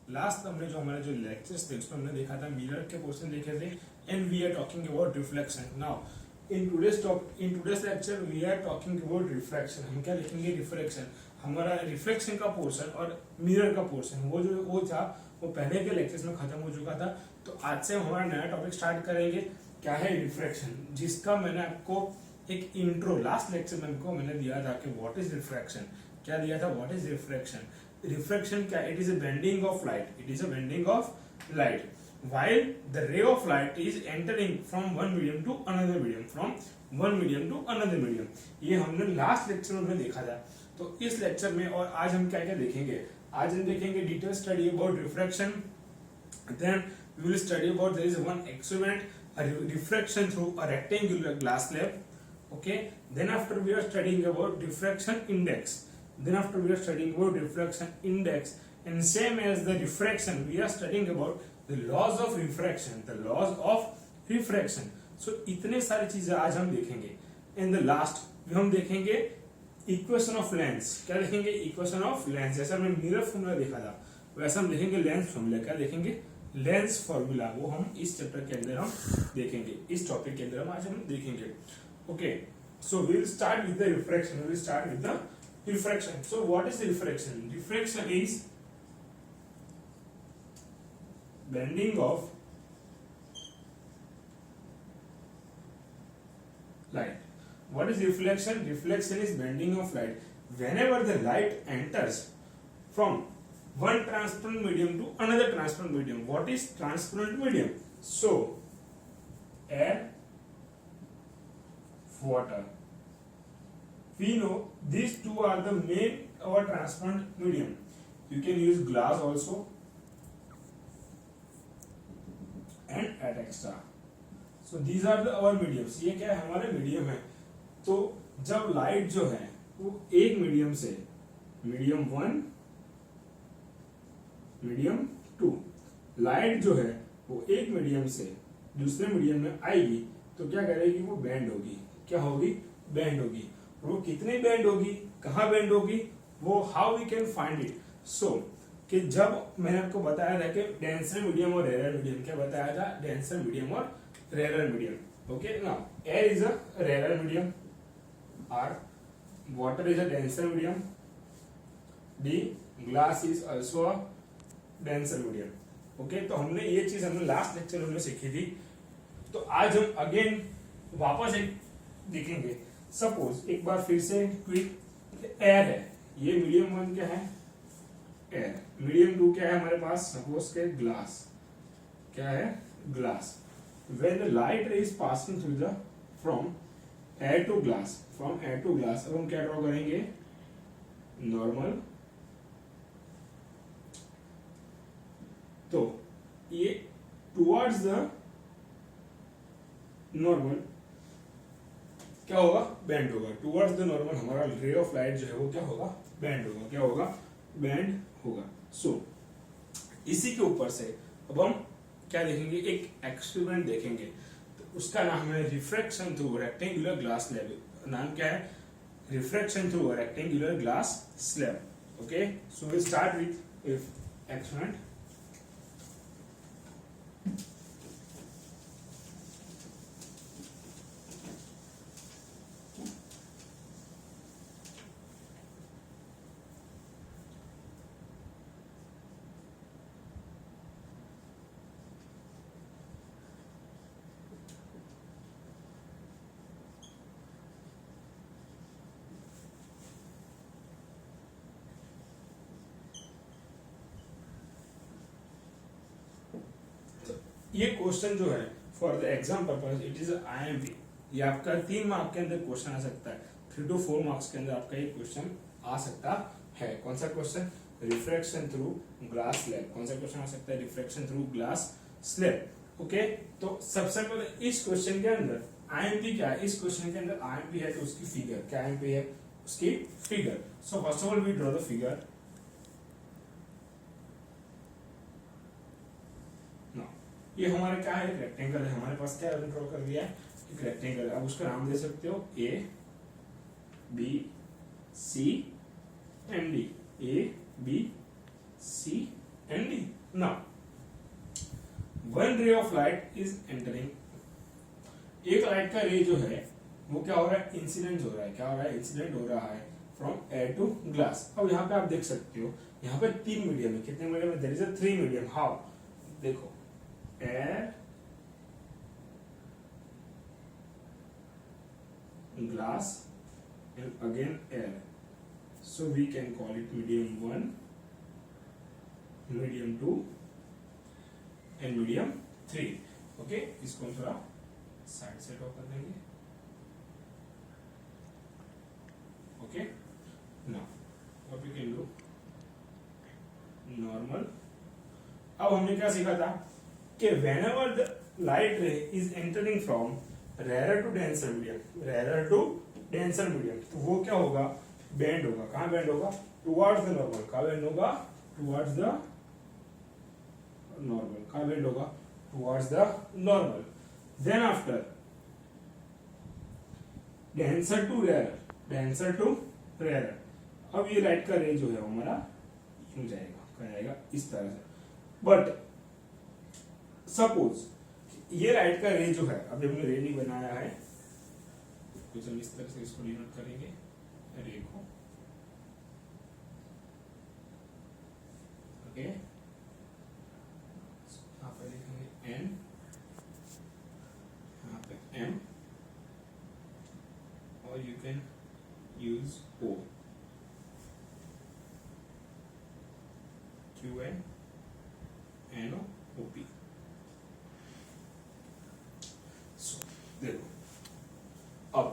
Last हमने जो हमारे जो लेक्चर्स थे उसमें हमने देखा था मिरर के पोर्शन देखे थे and we are talking about reflection. Now in today's lecture we are talking about refraction. हम क्या लिखेंगे? रिफ्लेक्शन। हमारा रिफ्लेक्शन का पोर्शन और मिरर का पोर्शन वो था वो पहले के लेक्चर्स में खत्म हो चुका था। तो आज से हम हमारा नया टॉपिक स्टार्ट करेंगे। क्या है? रिफ्रैक्शन, जिसका मैंने आपको एक इंट्रो लास्ट लेक्चर में मैंने दिया था कि व्हाट इज रिफ्रैक्शन। क्या दिया था? What is refraction. रिफ्रैक्शन क्या? It is a bending of light. It is a bending of light while the ray of light is entering from one medium to another medium, from one medium to another medium। ये हमने last lecture में देखा था। तो इस lecture में और आज हम क्या क्या देखेंगे? आज हम देखेंगे detail study about refraction. Then we will study about there is one experiment, a refraction through a rectangular glass slab. Okay, then after we are studying about diffraction index. Then after we are studying about diffraction index, and same as the diffraction we are studying about the laws of refraction, the laws of refraction. So इतने सारी चीजें आज हम देखेंगे। In the last हम देखेंगे equation of lens. क्या देखेंगे? Equation of lens. जैसा हमने मिरर फॉर्मूला देखा था वैसा हम देखेंगे लेंस फॉर्मूला। क्या देखेंगे? Lens formula. वो हम इस चैप्टर के अंदर हम देखेंगे, इस टॉपिक के अंदर हम आज हम देखेंगे। Okay, so we will start with the refraction. We will start with the refraction. So what is refraction? Refraction is bending of light. What is reflection? Reflection is bending of light. Whenever the light enters from one transparent medium to another transparent medium. What is transparent medium? So air, water. We know these two are the main our transparent medium. You can use glass also and add extra. So these are the our mediums. ये क्या है? हमारे medium है। तो जब light जो है वो एक मीडियम से मीडियम 1 मीडियम 2 लाइट जो है वो एक मीडियम से दूसरे मीडियम में आएगी तो क्या करेगी? वो बेंड होगी। क्या होगी? बेंड होगी। और वो कितनी बेंड होगी, कहाँ बेंड होगी, वो how we can find it. So कि जब मैंने आपको बताया था कि डेंसर मीडियम और रेयर मीडियम, क्या बताया था? डेंसर मीडियम और rare medium. Okay, now air is a rare medium, or water is a denser medium, the glass is also a denser medium. Okay, तो हमने ये चीज हमने लास्ट लेक्चर में सीखी थी। तो आज हम अगेन वापस एक देखेंगे। सपोज एक बार फिर से क्विक, एयर है, ये मीडियम 1 क्या है? एयर। मीडियम 2 क्या है हमारे पास? सपोज के ग्लास। क्या है? Glass. When the light ray is passing through the from air to glass, from air to glass, अब हम क्या ड्रॉ करेंगे? नॉर्मल। तो ये टुवर्ड्स द नॉर्मल क्या होगा? बेंड होगा। टुवर्ड्स द नॉर्मल हमारा रे ऑफ लाइट जो है वो क्या होगा? बेंड होगा। क्या होगा? बेंड होगा। सो इसी के ऊपर से अब हम क्या देखेंगे? एक एक्सपेरिमेंट देखेंगे। तो उसका नाम है refraction through rectangular glass slab. नाम क्या है? Refraction through rectangular glass slab. Okay, so we start with experiment. ये क्वेश्चन जो है for the exam purpose it is IMP। ये आपका 3 मार्क के अंदर क्वेश्चन आ सकता है। 3 to 4 मार्क्स के अंदर आपका ये क्वेश्चन आ सकता है। कौन सा question? Refraction through glass slab. कौन सा क्वेश्चन आ सकता है? Refraction through glass slab. Okay, तो सबसे पहले इस क्वेश्चन के अंदर IMP क्या है? इस क्वेश्चन के अंदर IMP है तो उसकी फिगर। क्या IMP है? उसकी figure. So first of all we draw the figure. ये हमारा क्या है? रेक्टेंगल है। हमारे पास क्या ड्रॉ कर दिया है? एक रेक्टेंगल। अब उसका नाम दे सकते हो A B C and D। A B C and D। Now one रे ऑफ लाइट इज एंटरिंग, एक लाइट का रे जो है वो क्या हो रहा है, इंसिडेंट हो रहा है, क्या हो रहा है, इंसिडेंट हो रहा है फ्रॉम एयर टू ग्लास। अब यहाँ पे आप देख सकते हो यहाँ पे 3 मीडियम है, कितने मीडियम है, there is a 3 medium, how, देखो air, glass and again air, so we can call it medium 1, medium 2 and medium 3। Okay, इसको हम थोड़ा साइड से ड्रॉ कर देंगे। Okay, now what we can do, normal. अब हमने क्या सीखा था कि whenever the light ray is entering from rare to denser medium, rare to denser medium, तो वो क्या होगा, बेंड होगा, कहां बेंड होगा, टुवर्ड्स द नॉर्मल, कहां बेंड होगा, टुवर्ड्स द नॉर्मल, कहां बेंड होगा, towards the normal. Then after denser to rare, denser to rare, अब ये लाइट का रे जो है हमारा यूं जाएगा, क्या जाएगा, इस तरह से। बट सपोज ये लाइट का रे जो है, अभी हमने रे नहीं बनाया है, कुछ हम इस तरह से इसको डिनोट करेंगे रे को। ओके, यहाँ पे लिखेंगे एन, यहाँ पे एम, और you can use O, Q N, N O, O P. देखो अब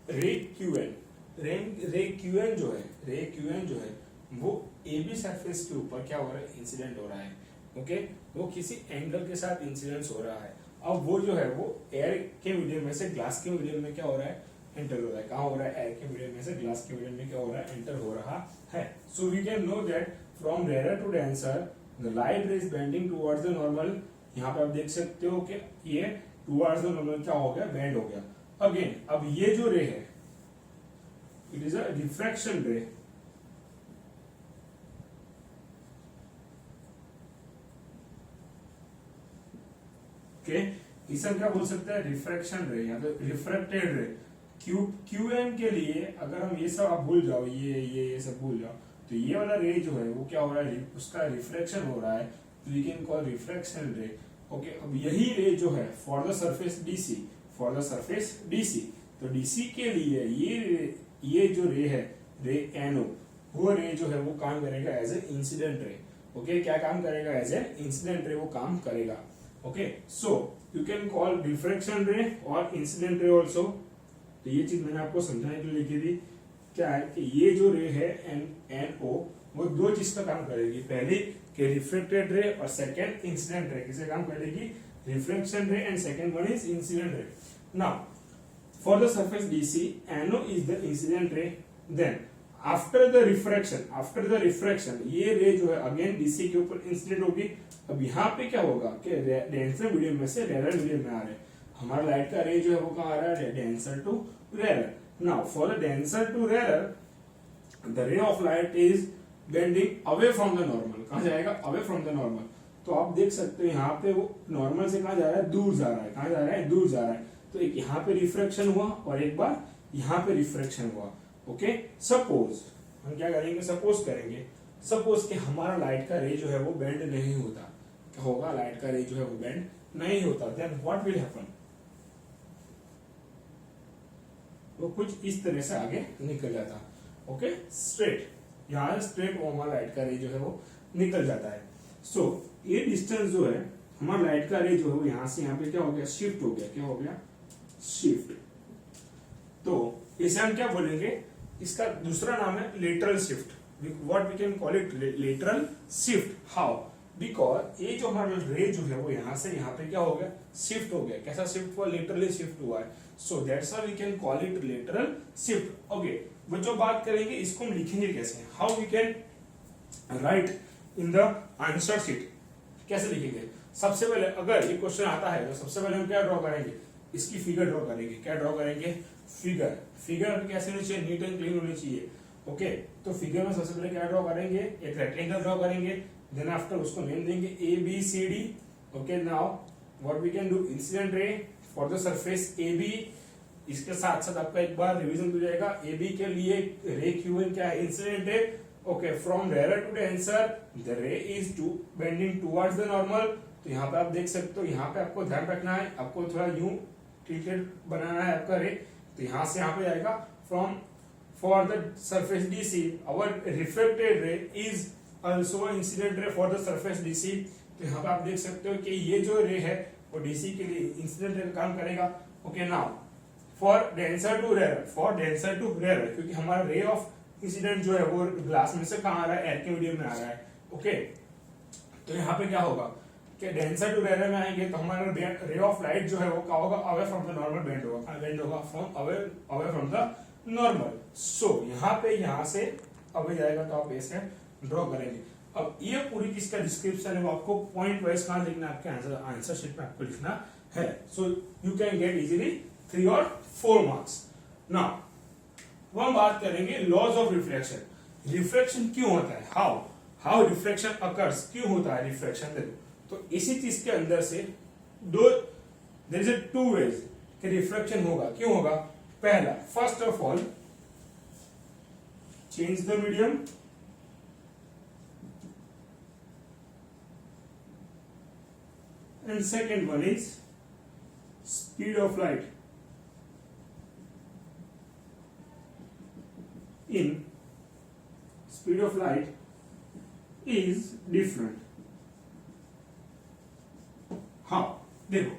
ray Q N, ray Q N जो है, रे क्यू एन जो है वो ए बी सरफेस के ऊपर क्या हो रहा है, इंसिडेंट हो रहा है। ओके, वो किसी एंगल के साथ इंसिडेंस हो रहा है। अब वो जो है वो एयर के मीडियम में से ग्लास के मीडियम में क्या हो रहा है, एंटर हो रहा है। कहाँ हो रहा है, एयर के मीडियम में से ग्लास के मीडियम में क्या हो रहा है, एंटर हो रहा है। So we can know that from rare to denser the light ray is bending towards the normal. यहाँ पे आप देख सकते हो कि ये टुवर्ड्स द नॉर्मल क्या हो गया, बेंड हो गया। अगेन अब ये जो रे है इट इज अ रिफ्रैक्शन रे। ओके, इसे हम क्या बोल सकते हैं, रिफ्रैक्शन रे या तो रिफ्रैक्टेड रे। क्यू एन के लिए अगर हम ये सब आप भूल जाओ, ये सब भूल जाओ, तो ये वाला रे जो है वो क्या हो रहा है, उसका रिफ्लेक्शन हो रहा है, तो वी कैन कॉल रिफ्रैक्शन रे। ओके, अब यही रे जो है for the surface DC, for the surface DC, तो डीसी के लिए ये जो रे है, रे एनओ, वो रे जो है वो काम करेगा as a incident ray. Okay, क्या काम करेगा, एज ए इंसिडेंट रे वो काम करेगा। Okay, so you can call refraction रे और इंसिडेंट रे ऑल्सो। तो ये चीज मैंने आपको समझाने के लिए लिखी थी, क्या है कि ये जो रे है एन ओ, वो दो चीज का काम करेगी। पहली कि रिफ्लेक्टेड रे और सेकंड इंसिडेंट रे। किसे काम करेगी, reflection ray and second one is incident ray. Now for the surface DC NO is the incident ray. Then after the refraction ये रे जो है अगेन डीसी के ऊपर इंसिडेंट होगी। अब यहाँ पे क्या होगा कि डेंसर मीडियम में से रेयर मीडियम में आ रहे हैं। हमारा लाइट का रे जो है वो कहाँ आ रहा है, denser to rare. Now for the denser to rare the ray of light is bending away from the normal. कहाँ जाएगा, अवे फ्रॉम द नॉर्मल। तो आप देख सकते हो यहाँ पे वो नॉर्मल से कहाँ जा रहा है, दूर जा रहा है। कहाँ जा रहा है, दूर जा रहा है। तो एक यहाँ पे रिफ्रैक्शन हुआ और एक बार यहाँ पे रिफ्रैक्शन हुआ। ओके, सपोज हम क्या करेंगे, सपोज कि हमारा लाइट का रे जो है वो बेंड नहीं होता। क्या होगा, लाइट का रे जो है वो बेंड नहीं होता। देन व्हाट विल हैपन, वो कुछ इस तरह से आगे निकल जाता। ओके, स्ट्रेट, यहाँ स्ट्रेट वो हमारा लाइट का रे जो है वो निकल जाता है। सो ये डिस्टेंस जो है हमारा लाइट का रे जो है वो यहाँ से यहाँ पे क्या हो गया, शिफ्ट हो गया। क्या हो गया, शिफ्ट। तो इसे हम क्या बोलेंगे, इसका दूसरा नाम है lateral shift. What we can call it, lateral shift. How, because ये जो हमारा रे जो है वो यहाँ से यहाँ पे क्या हो गया, शिफ्ट हो गया। कैसा शिफ्ट हुआ, लेटरली शिफ्ट हुआ है। So that's why we can call it lateral shift. Okay, बच्चों बात करेंगे इसको हम लिखेंगे कैसे, how we can write in the answer sheet. कैसे लिखेंगे, सबसे पहले अगर ये क्वेश्चन आता है तो सबसे पहले हम क्या ड्रॉ करेंगे, इसकी फिगर ड्रॉ करेंगे। क्या ड्रॉ करेंगे, फिगर कैसे होनी चाहिए, नीट एंड क्लीन होनी चाहिए। ओके, तो फिगर में सबसे पहले क्या ड्रॉ करेंगे, एक रेक्टेंगल ड्रॉ करेंगे देन आफ्टर उसको नेम देंगे A B C D. Okay, now what we can do, incident ray for the surface A B, इसके साथ साथ आपका एक बार रिवीजन हो जाएगा। ए बी के लिए रे क्यू एन क्या है, incident ray. Okay, from rare to denser the ray is to bending towards the normal. तो यहाँ पे आप देख सकते हो, यहाँ पे आपको ध्यान रखना है, आपको थोड़ा यूं टिल्टेड बनाना है आपका रे। तो यहाँ से यहाँ पे आएगा from for the surface DC our reflected ray is also incident ray for the surface DC. तो यहाँ पे आप देख सकते हो कि ये जो रे है वो डीसी के लिए इंसिडेंट रे का काम करेगा। Okay, now for denser to rare, for denser to rare, क्योंकि हमारा रे ऑफ इंसिडेंट जो है वो ग्लास में से कहाँ आ रहा है, एयर के मीडियम में आ रहा है। ओके, तो यहाँ पे क्या होगा कि डेंसर टू रेयर में आएंगे तो हमारा रे ऑफ लाइट जो है वो क्या होगा, away from the normal bend होगा, बेंड होगा from away from the normal. So यहाँ पे यहाँ से अवे जाएगा तो आप ऐसे ड्रॉ करेंगे। अब ये पूरी किसका डिस्क्रिप्शन है वो आपको पॉइंट वाइज कहाँ लिखना है, आपके आंसर शीट में आपको लिखना है। So you can get easily 3 और 4 मार्क्स। नाउ हम बात करेंगे लॉज ऑफ रिफ्लेक्शन। रिफ्लेक्शन क्यों होता है, हाउ रिफ्लेक्शन अकर्स, क्यों होता है रिफ्लेक्शन। देखो, तो इसी चीज के अंदर से दो देयर इज 2 वेज कि रिफ्लेक्शन होगा। क्यों होगा, पहला, first of all change the medium, and second one is speed of light. In speed of light is different. हाँ, देखो,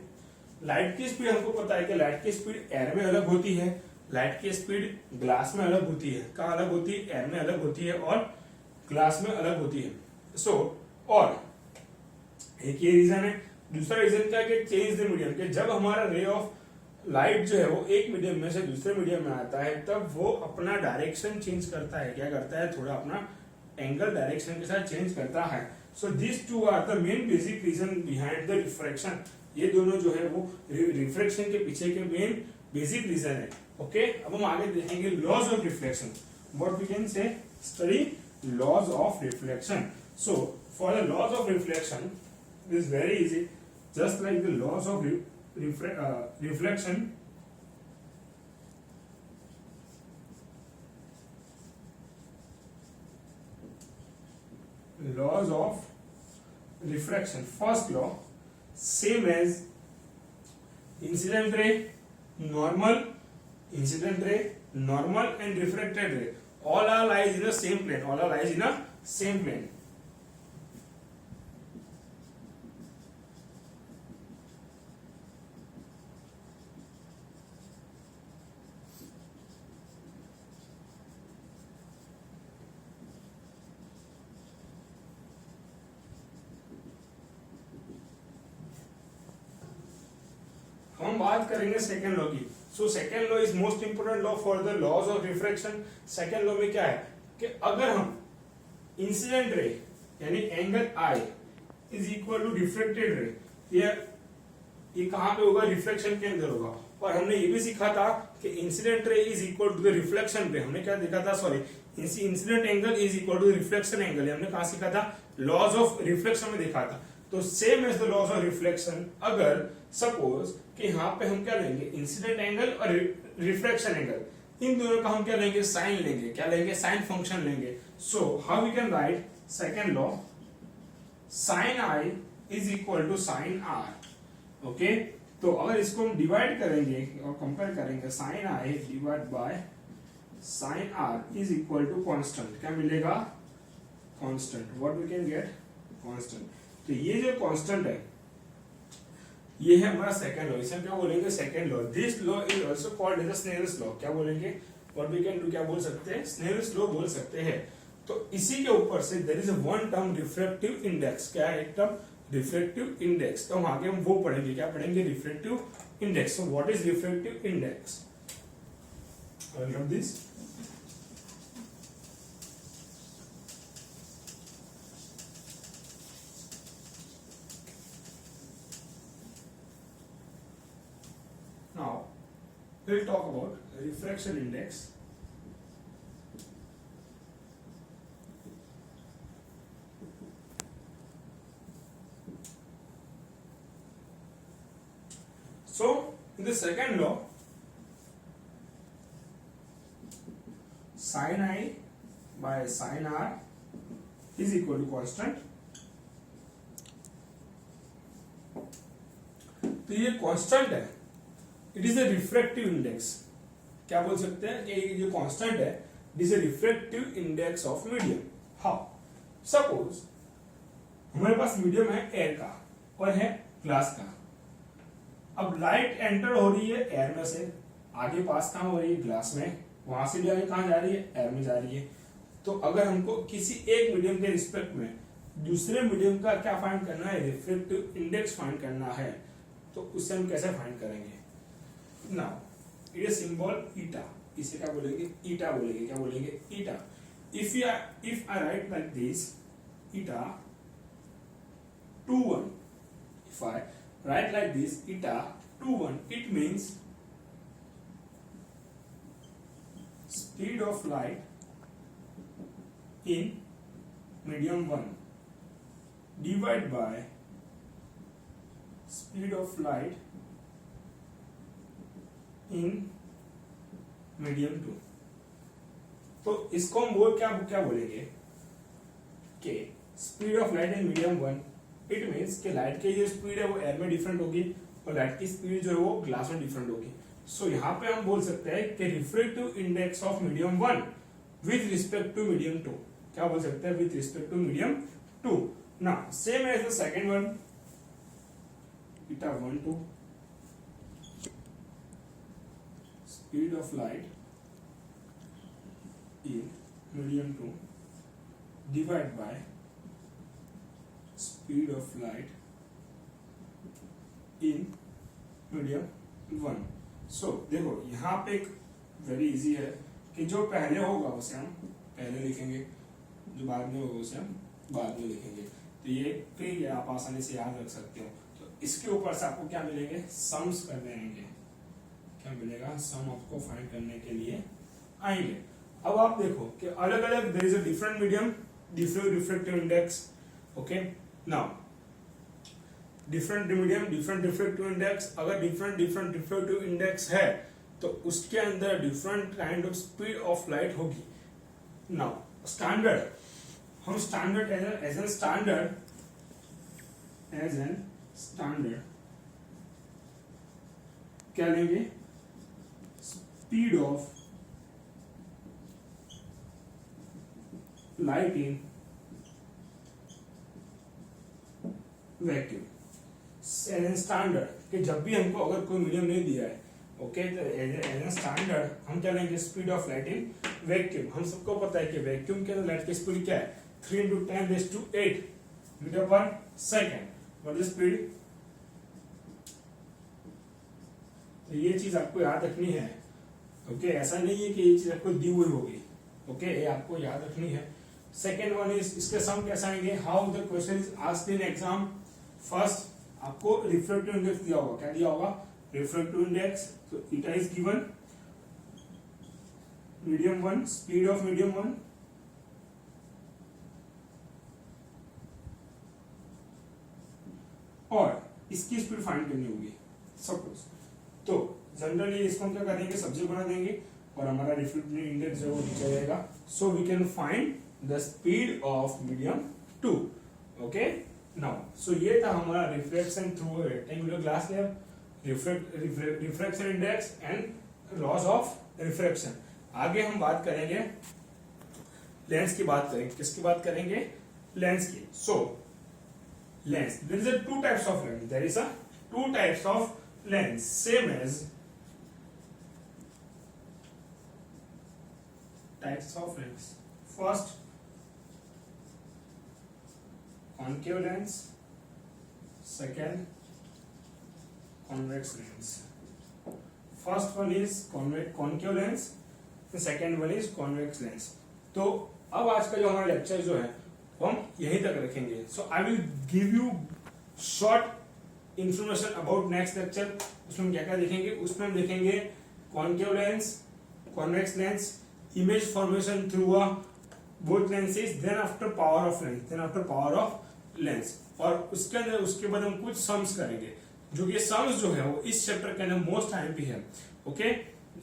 लाइट की स्पीड हमको पता है कि लाइट की स्पीड एयर में अलग होती है, लाइट की स्पीड ग्लास में अलग होती है। कहाँ अलग होती है, एयर में अलग होती है और ग्लास में अलग होती है। सो और एक ये रीजन है। दूसरा रीजन क्या है कि चेंज द मीडियम, कि जब हमारा रे ऑफ लाइट जो है वो एक मीडियम में से दूसरे मीडियम में आता है तब वो अपना डायरेक्शन चेंज करता है। क्या करता है, थोड़ा अपना एंगल डायरेक्शन के साथ चेंज करता है। So this two are the main basic reason behind the refraction. ये दोनों जो है वो रिफ्रैक्शन के पीछे के मेन बेसिक रीजन है। ओके, अब हम आगे देखेंगे laws of reflection. What we can say, study laws of reflection. So for the laws of reflection is very easy, just like the laws of reflection. Laws of refraction. First law, same as incident ray, normal, incident ray, normal, and refracted ray. All are lies in the same plane. All are lies in a same plane. हम बात करेंगे second law की। So second law is most important law for the laws of refraction. Second law में क्या है कि अगर हम इंसिडेंट रे यानी angle I is equal to reflected ray, ये कहां पे होगा, रिफ्लेक्शन के अंदर होगा। और हमने ये भी सीखा था कि incident ray is equal to the reflection ray. हमने क्या देखा था, sorry, incident angle is equal to reflection angle. हमने कहा सीखा था, लॉज ऑफ रिफ्लेक्शन में देखा था। तो same as the laws of reflection, अगर सपोज कि यहाँ पे हम क्या लेंगे, इंसिडेंट एंगल और रिफ्लेक्शन एंगल, इन दोनों का हम क्या लेंगे, साइन लेंगे। क्या लेंगे, साइन फंक्शन लेंगे। So how we can write second law, sine I is equal to sine R. Okay, तो अगर इसको हम डिवाइड करेंगे और कंपेयर करेंगे, sine I divide by sine R is equal to constant, क्या मिलेगा, constant. What we can get, constant. तो ये जो कांस्टेंट है ये है हमारा सेकंड लॉ। इसे हम क्या बोलेंगे, second law. This law is also called as the Snell's law. क्या बोलेंगे, व्हाट वी कैन डू, क्या बोल सकते हैं, स्नेल्स लॉ बोल सकते हैं। तो इसी के ऊपर से there is a one term refractive index. क्या है, एक टर्म रिफ्रैक्टिव इंडेक्स। तो हम आगे हम वो पढ़ेंगे, क्या पढ़ेंगे, refractive index. So what is refractive index, I will write this. Now we'll talk about refraction index. So in the second law, sin I by sin R is equal to constant. तो ये constant है, it is a refractive index. क्या बोल सकते हैं कि ये जो कांस्टेंट है, it is a refractive index of medium. How? Suppose हमारे पास मीडियम है एयर का और है ग्लास का। अब लाइट एंटर हो रही है एयर में से, आगे पास कहाँ हो रही है? ग्लास में। वहां से भी आगे कहाँ जा रही है? एयर में जा रही है। तो अगर हमको किसी एक मीडियम के रिस्पेक्ट में दूसरे मीडियम का क्या फाइंड करना है? रिफ्रैक्टिव इंडेक्स फाइंड करना है। तो उससे हम कैसे फाइंड करेंगे? Now it is symbol eta, इसे क्या बोलेंगे? ईटा बोलेंगे। क्या बोलेंगे? Eta. If I write like this eta 2 1, if I write like this eta 2 1, it means speed of light in medium 1 divided by speed of light in medium 2। तो इसको हम क्या बोलेंगे कि speed of light in medium 1, it means कि light की जो speed है वो एयर में डिफरेंट होगी और लाइट की स्पीड जो है वो ग्लास में डिफरेंट होगी। सो यहाँ पे हम बोल सकते हैं कि refractive index of medium 1 with respect to medium 2। क्या बोल सकते हैं? With respect to medium 2। Now same as the second one, eta 1 2, speed of light in medium 2 divided by speed of light in medium 1। सो देखो यहाँ पे एक very easy है कि जो पहले होगा उसे हम पहले लिखेंगे, जो बाद में होगा उसे हम बाद में लिखेंगे। तो ये फिर आप आसानी से याद रख सकते हो। तो इसके ऊपर से आपको क्या मिलेंगे? सम्स करने आएंगे। क्या मिलेगा? सम आपको फाइंड करने के लिए आएंगे। अब आप देखो कि अलग अलग there is a different medium, different refractive index. Okay, now different medium, different refractive index. अगर डिफरेंट रिफ्रैक्टिव इंडेक्स है तो उसके अंदर different kind of speed of light होगी। नाउ स्टैंडर्ड, हम स्टैंडर्ड एज एन स्टैंडर्ड क्या लेंगे? Speed of light in vacuum as an standard. कि जब भी हमको अगर कोई मीडियम नहीं दिया है, ओके, तो एज एन स्टैंडर्ड हम क्या लेंगे? Speed of light in vacuum. हम सबको पता है कि वैक्यूम के अंदर लाइट की स्पीड क्या है? 3 × 10⁸ मीटर पर सेकेंड। What is speed? तो ये चीज आपको याद रखनी है। ओके, ऐसा नहीं है कि ये चीज आपको दी हुई होगी। ओके, ये आपको याद रखनी है। सेकेंड वन इज, इसके सम कैसे आएंगे? How the question is asked in exam. First आपको रिफ्रैक्टिव इंडेक्स दिया होगा। क्या दिया होगा? Refractive index. तो eta is given, medium 1, speed of medium 1 और इसकी स्पीड फाइंड करनी होगी सपोज। तो जनरली इसको हम क्या करेंगे? सब्जेक्ट बना देंगे और हमारा रिफ्रैक्टिव इंडेक्स जो वो नीचे जाएगा। So we can find the speed of medium 2। Okay, now so ये था हमारा refraction through rectangular glass slab, refraction index and laws of refraction. आगे हम बात करेंगे लेंस की बात करेंगे। किसकी बात करेंगे? लेंस की। So lens, there is a 2 types of lens. There is a 2 types of lens same as types of lens. First concave lens, second convex lens। first one is concave lens, the second one is convex lens। तो अब आज का जो हमारा lecture जो है वो हम यहीं तक रखेंगे। So I will give you short information about next lecture. उसमें हम क्या क्या देखेंगे? उसमें हम देखेंगे concave lens, convex lens, image formation through both lenses, then after power of lens, और उसके अंदर उसके बाद हम कुछ सम्स करेंगे। जो कि सम्स जो है वो इस चैप्टर के अंदर मोस्ट आईएमपी है। ओके,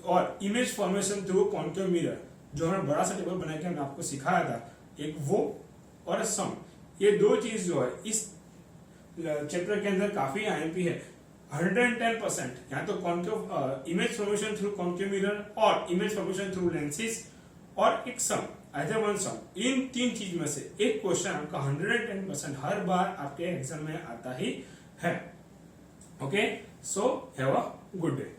और image formation through concave mirror जो हमने बड़ा सा टेबल बना के हमने आपको सिखाया था, एक वो और सम, ये दो चीज जो है इस चैप्टर के अंदर काफी आईएमपी है। 110% या तो concave image formation through concave mirror और इमेज फॉर्मेशन थ्रू लेंसेज और एक सम, आइदर वन सम, इन तीन चीज में से एक क्वेश्चन आपका 110% हर बार आपके एग्जाम में आता ही है। Okay, so have a good day.